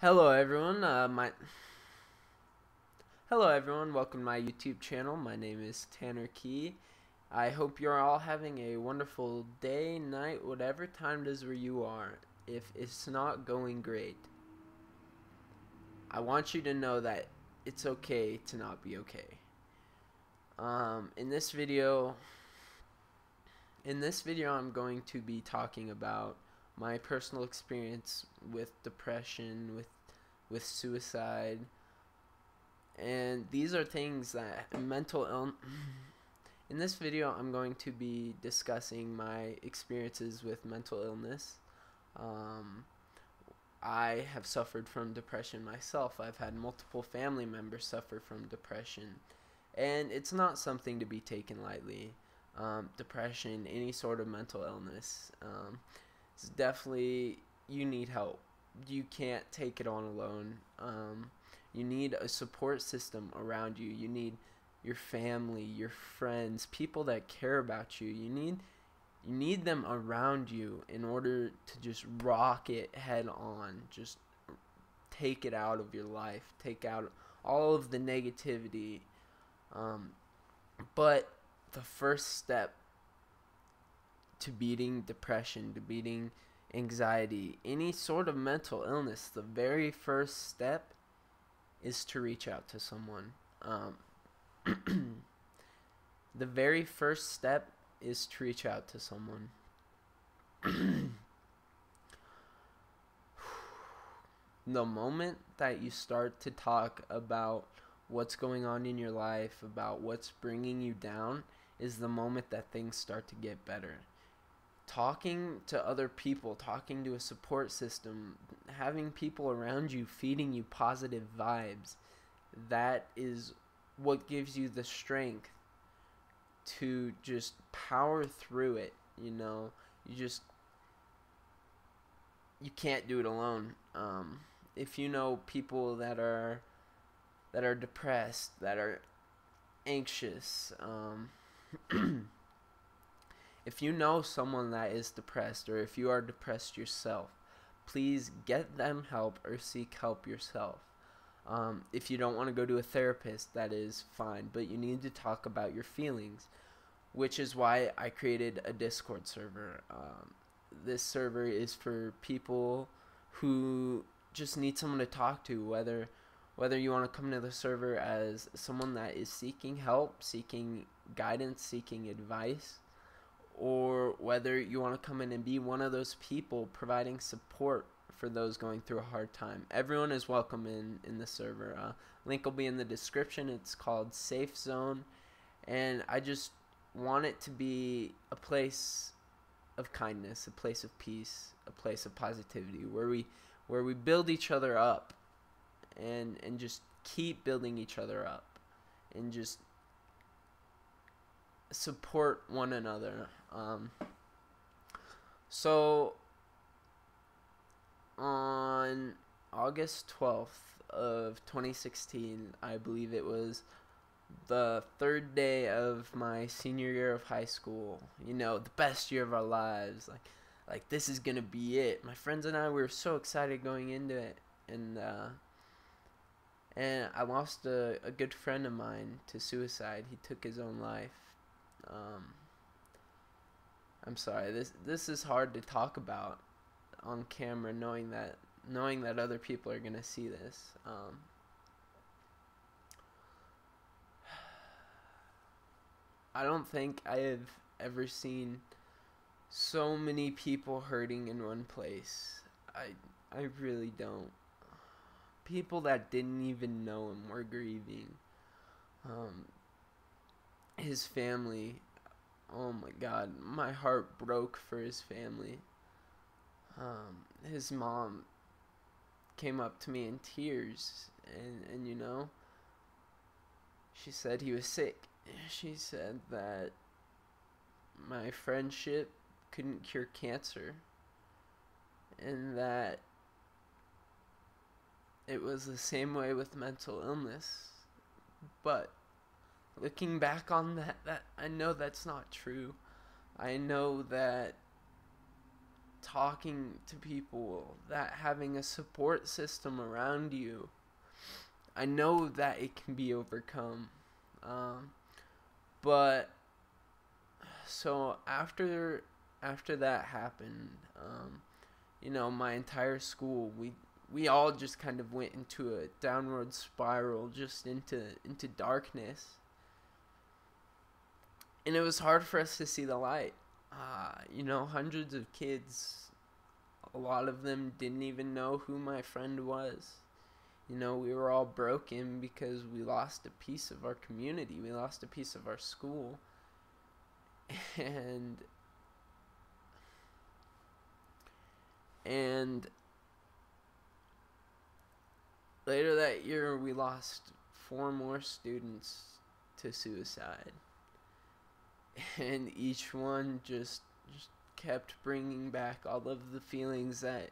Hello everyone. Hello everyone. Welcome to my YouTube channel. My name is Tanner Key. I hope you're all having a wonderful day, night, whatever time it is where you are. If it's not going great, I want you to know that it's okay to not be okay. In this video, I'm going to be talking about my personal experience with depression, with suicide. And these are things that mental illness. In this video, I'm going to be discussing my experiences with mental illness. I have suffered from depression myself. I've had multiple family members suffer from depression, and it's not something to be taken lightly. Depression, any sort of mental illness, it's definitely, you need help. You can't take it on alone. You need a support system around you. You need your family, your friends, people that care about you. You need them around you in order to just rock it head on. Just take it out of your life. Take out all of the negativity. But the first step to beating depression, to beating anxiety, any sort of mental illness, the very first step is to reach out to someone. The very first step is to reach out to someone. The moment that you start to talk about what's going on in your life, about what's bringing you down, is the moment that things start to get better. Talking to other people, talking to a support system, having people around you feeding you positive vibes, that is what gives you the strength to just power through it. You can't do it alone. If you know people that are depressed, that are anxious, if you know someone that is depressed, or if you are depressed yourself, please get them help or seek help yourself. If you don't want to go to a therapist, that is fine, but you need to talk about your feelings, which is why I created a Discord server. This server is for people who just need someone to talk to, whether you want to come to the server as someone that is seeking help, seeking guidance, seeking advice, or whether you want to come in and be one of those people providing support for those going through a hard time. Everyone is welcome in the server. Link will be in the description. It's called Safe Zone, and I just want it to be a place of kindness, a place of peace, a place of positivity, where we build each other up, and just keep building each other up, and just support one another. So on August 12th of 2016, I believe it was the third day of my senior year of high school, the best year of our lives. Like this is gonna be it. My friends and I, we were so excited going into it, and I lost a good friend of mine to suicide. He took his own life. I'm sorry. This is hard to talk about on camera, knowing that other people are gonna see this. I don't think I have ever seen so many people hurting in one place. I really don't. People that didn't even know him were grieving. His family, oh my God, my heart broke for his family. His mom came up to me in tears, and she said he was sick. She said that my friendship couldn't cure cancer, and that it was the same way with mental illness. But looking back on that I know that's not true. I know that talking to people, that having a support system around you, I know that it can be overcome. But so after that happened, my entire school, we all just kind of went into a downward spiral, just into darkness, and it was hard for us to see the light. Hundreds of kids, a lot of them didn't even know who my friend was. We were all broken because we lost a piece of our community, we lost a piece of our school, and later that year we lost 4 more students to suicide, and each one just kept bringing back all of the feelings that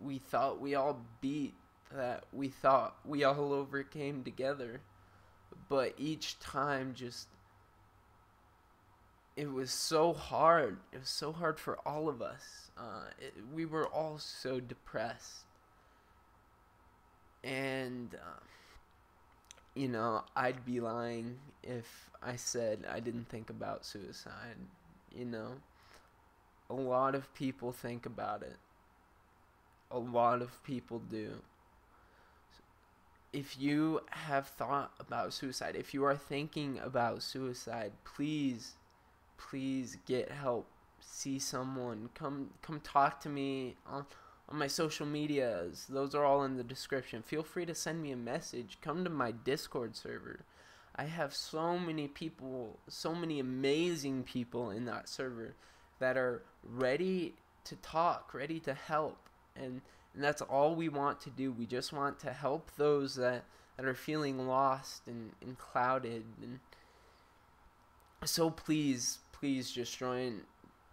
we thought we all beat, that we thought we all overcame together, but each time it was so hard. It was so hard for all of us. We were all so depressed. And, I'd be lying if I said I didn't think about suicide. A lot of people think about it. A lot of people do. If you have thought about suicide, if you are thinking about suicide, please get help. See someone. Come talk to me on my social medias. Those are all in the description. Feel free to send me a message. Come to my Discord server. I have so many people, so many amazing people in that server that are ready to talk, ready to help. And that's all we want to do. We just want to help those that are feeling lost and clouded. And so please just join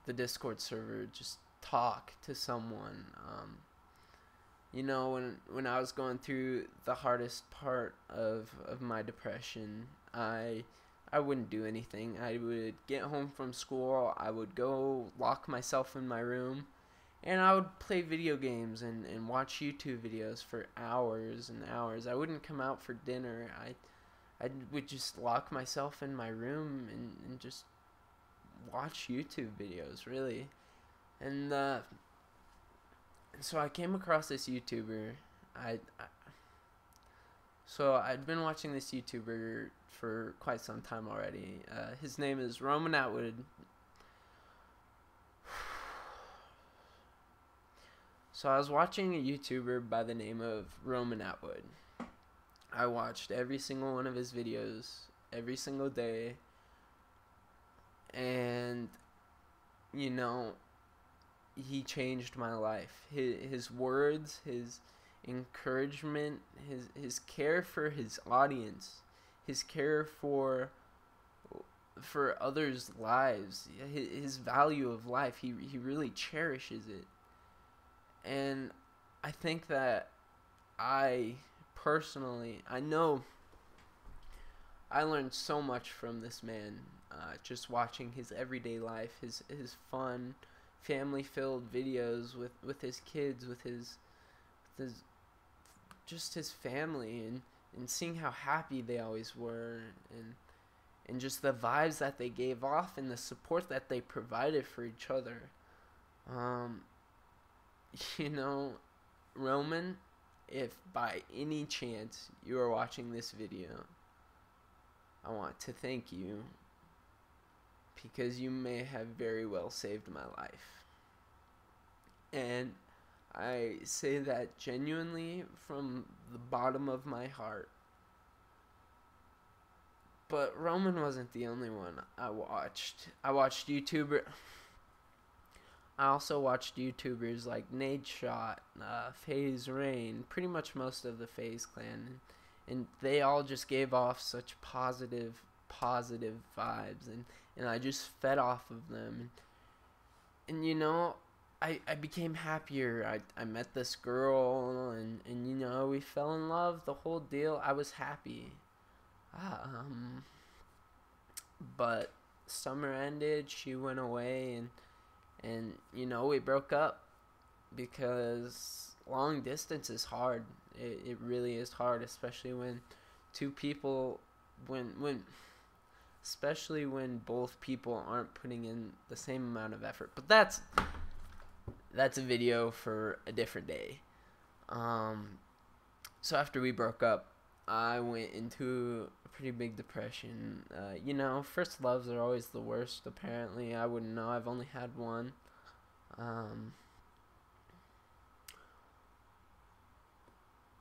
the Discord server. Just talk to someone. When I was going through the hardest part of my depression, I wouldn't do anything. I would get home from school, I would go lock myself in my room, and I would play video games and watch YouTube videos for hours and hours. I wouldn't come out for dinner. I would just lock myself in my room and just watch YouTube videos, really. And so I came across this YouTuber. So I'd been watching this YouTuber for quite some time already. His name is Roman Atwood. So I was watching a YouTuber by the name of Roman Atwood. I watched every single one of his videos every single day. And, he changed my life. His words, his encouragement, his care for his audience, his care for others' lives, his value of life, he really cherishes it. And I think that I know I learned so much from this man, just watching his everyday life, his fun, family-filled videos with his kids, with his just his family, and seeing how happy they always were, and just the vibes that they gave off and the support that they provided for each other. Roman, if by any chance you are watching this video, I want to thank you, because you may have very well saved my life. And I say that genuinely from the bottom of my heart. But Roman wasn't the only one I watched. I also watched YouTubers like Nadeshot, FaZe Rain, pretty much most of the FaZe clan, and they all just gave off such positive vibes, and I just fed off of them, and I became happier. I met this girl, and we fell in love, the whole deal. I was happy. But summer ended, she went away, And, you know, we broke up because long distance is hard. It really is hard, especially when two people, when especially when both people aren't putting in the same amount of effort. But that's a video for a different day. So after we broke up, I went into a pretty big depression. You know, first loves are always the worst, apparently. I wouldn't know. I've only had one.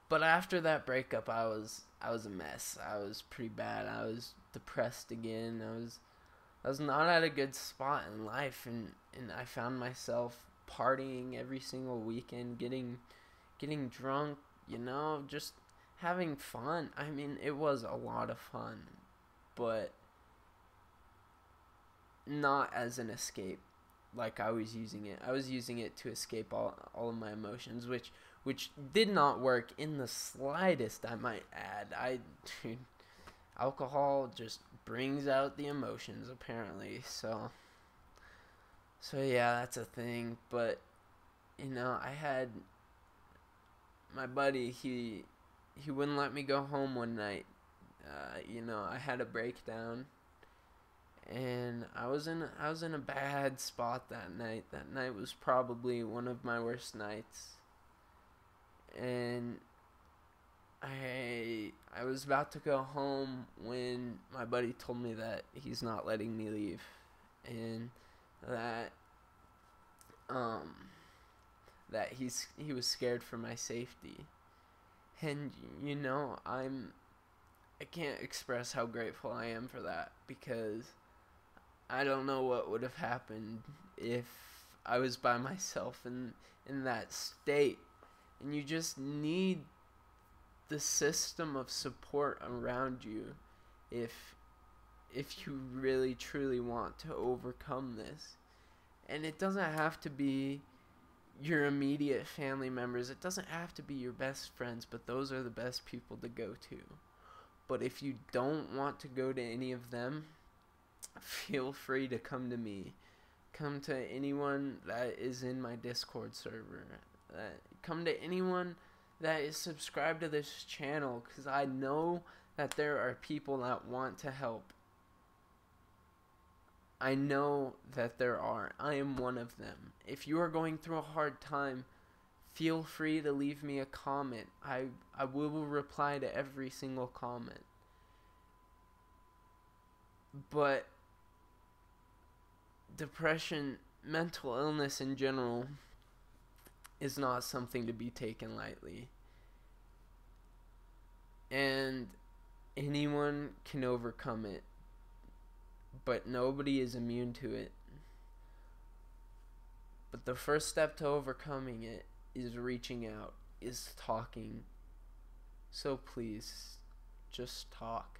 But after that breakup, I was a mess. I was pretty bad. I was depressed again. I was not at a good spot in life, and I found myself partying every single weekend, getting drunk, you know, just having fun. I mean, it was a lot of fun, but not as an escape like I was using it. I was using it to escape all of my emotions, which did not work in the slightest, I might add. Dude, alcohol just brings out the emotions, apparently. So yeah, that's a thing. But, you know, I had my buddy, he wouldn't let me go home one night. You know, I had a breakdown, and I was in a bad spot that night. That night was probably one of my worst nights. And I was about to go home when my buddy told me that he's not letting me leave, and that he was scared for my safety. And, you know, I can't express how grateful I am for that, because I don't know what would have happened if I was by myself in that state. And you just need the system of support around you if you really truly want to overcome this. And it doesn't have to be your immediate family members. It doesn't have to be your best friends, but those are the best people to go to. But if you don't want to go to any of them, feel free to come to me. Come to anyone that is in my Discord server. Come to anyone that is subscribed to this channel, because I know that there are people that want to help. I know that there are. I am one of them. If you are going through a hard time, feel free to leave me a comment. I will reply to every single comment. But depression, mental illness in general, is not something to be taken lightly. And anyone can overcome it, but nobody is immune to it. But the first step to overcoming it is reaching out, is talking. So please, just talk.